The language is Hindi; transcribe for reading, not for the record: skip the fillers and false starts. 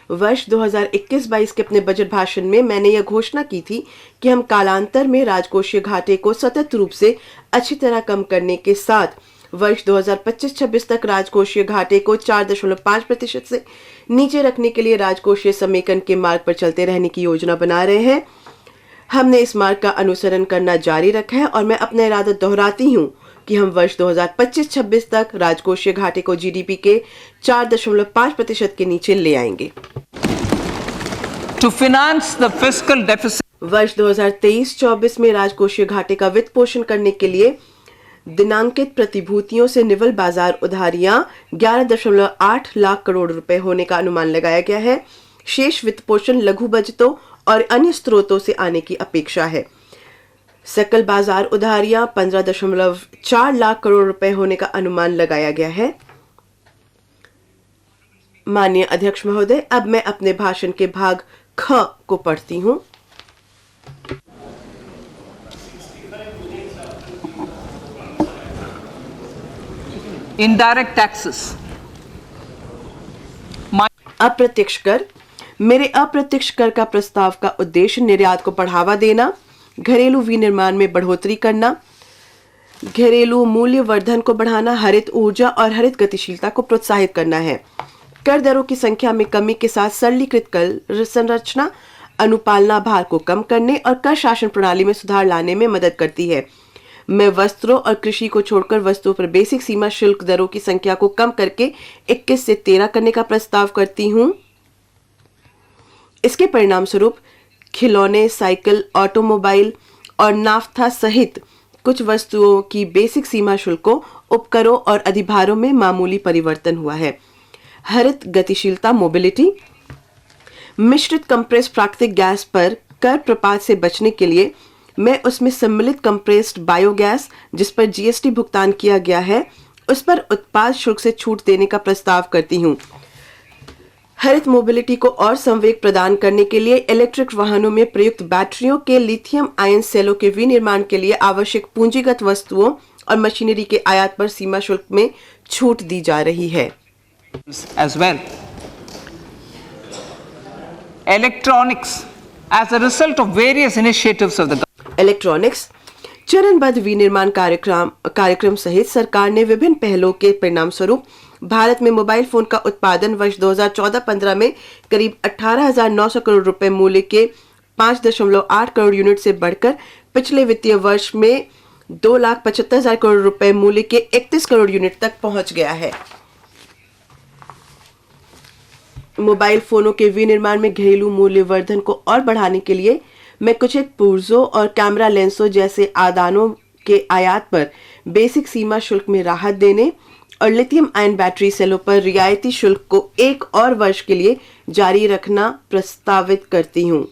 वर्ष 2021-22 के अपने बजट भाषण में मैंने यह घोषणा की थी कि हम कालांतर में राजकोषीय घाटे को सतत रूप से अच्छी तरह कम करने के साथ वर्ष 2025-26 तक राजकोषीय घाटे को 4.5% से नीचे रखने के लिए राजकोषीय समेकन के मार्ग पर चलते रहने की योजना बना रहे हैं। हमने इस मार्ग का अनुसरण करना जारी रखा है और मैं अपना इरादा दोहराती हूँ कि हम वर्ष 2025-26 तक राजकोषीय घाटे को जीडीपी के 4.5% के नीचे ले आएंगे। To finance the fiscal deficit, वर्ष 2023-24 में राजकोषीय घाटे का वित्त पोषण करने के लिए दिनांकित प्रतिभूतियों से निवल बाजार उधारियां 11.8 लाख करोड़ रुपए होने का अनुमान लगाया गया है। शेष वित्त पोषण लघु बचतों और अन्य स्रोतों से आने की अपेक्षा है। सकल बाजार उधारियां 15.4 लाख करोड़ रुपए होने का अनुमान लगाया गया है। माननीय अध्यक्ष महोदय, अब मैं अपने भाषण के भाग ख को पढ़ती हूं। indirect taxes. अप्रत्यक्ष कर। मेरे अप्रत्यक्ष कर का प्रस्ताव का उद्देश्य निर्यात को बढ़ावा देना, घरेलू विनिर्माण में बढ़ोतरी करना, घरेलू मूल्य वर्धन को बढ़ाना, हरित ऊर्जा और हरित गतिशीलता को प्रोत्साहित करना है। कर दरों की संख्या में कमी के साथ सरलीकृत कर संरचना अनुपालना भार को कम करने और कर शासन प्रणाली में सुधार लाने में मदद करती है। मैं वस्त्रों और कृषि को छोड़कर वस्तुओं पर बेसिक सीमा शुल्क दरों की संख्या को कम करके 21 से 13 करने का प्रस्ताव करती हूं। इसके परिणाम स्वरूप खिलौने, साइकिल, ऑटोमोबाइल और नाफ्ता सहित कुछ वस्तुओं की बेसिक सीमा शुल्कों, उपकरों और अधिभारों में मामूली परिवर्तन हुआ है। हरित गतिशीलता मोबिलिटी। मिश्रित कंप्रेस्ड प्राकृतिक गैस पर कर प्रपात से बचने के लिए मैं उसमें सम्मिलित कंप्रेस्ड बायोगैस, जिस पर जीएसटी भुगतान किया गया है, उस पर उत्पाद शुल्क से छूट देने का प्रस्ताव करती हूं। हरित मोबिलिटी को और संवेग प्रदान करने के लिए इलेक्ट्रिक वाहनों में प्रयुक्त बैटरियों के लिथियम आयन सेलों के विनिर्माण के लिए आवश्यक पूंजीगत वस्तुओं और मशीनरी के आयात पर सीमा शुल्क में छूट दी जा रही है। as well. Electronics, as a result of various initiatives of the electronics. चरणबद्ध विनिर्माण कार्यक्रम सहित सरकार ने विभिन्न पहलों के परिणाम स्वरूप भारत में मोबाइल फोन का उत्पादन वर्ष 2014-15 में करीब 18,900 करोड़ रुपए मूल्य के 5.8 करोड़ यूनिट से बढ़कर पिछले वित्तीय वर्ष में 2,75,000 करोड़ रुपए मूल्य के 31 करोड़ यूनिट तक पहुंच गया है। मोबाइल फोनों के विनिर्माण में घरेलू मूल्य वर्धन को और बढ़ाने के लिए मैं कुछ एक पुर्जों और कैमरा लेंसों जैसे आदानों के आयात पर बेसिक सीमा शुल्क में राहत देने और लिथियम आयन बैटरी सेलों पर रियायती शुल्क को 1 और वर्ष के लिए जारी रखना प्रस्तावित करती हूं।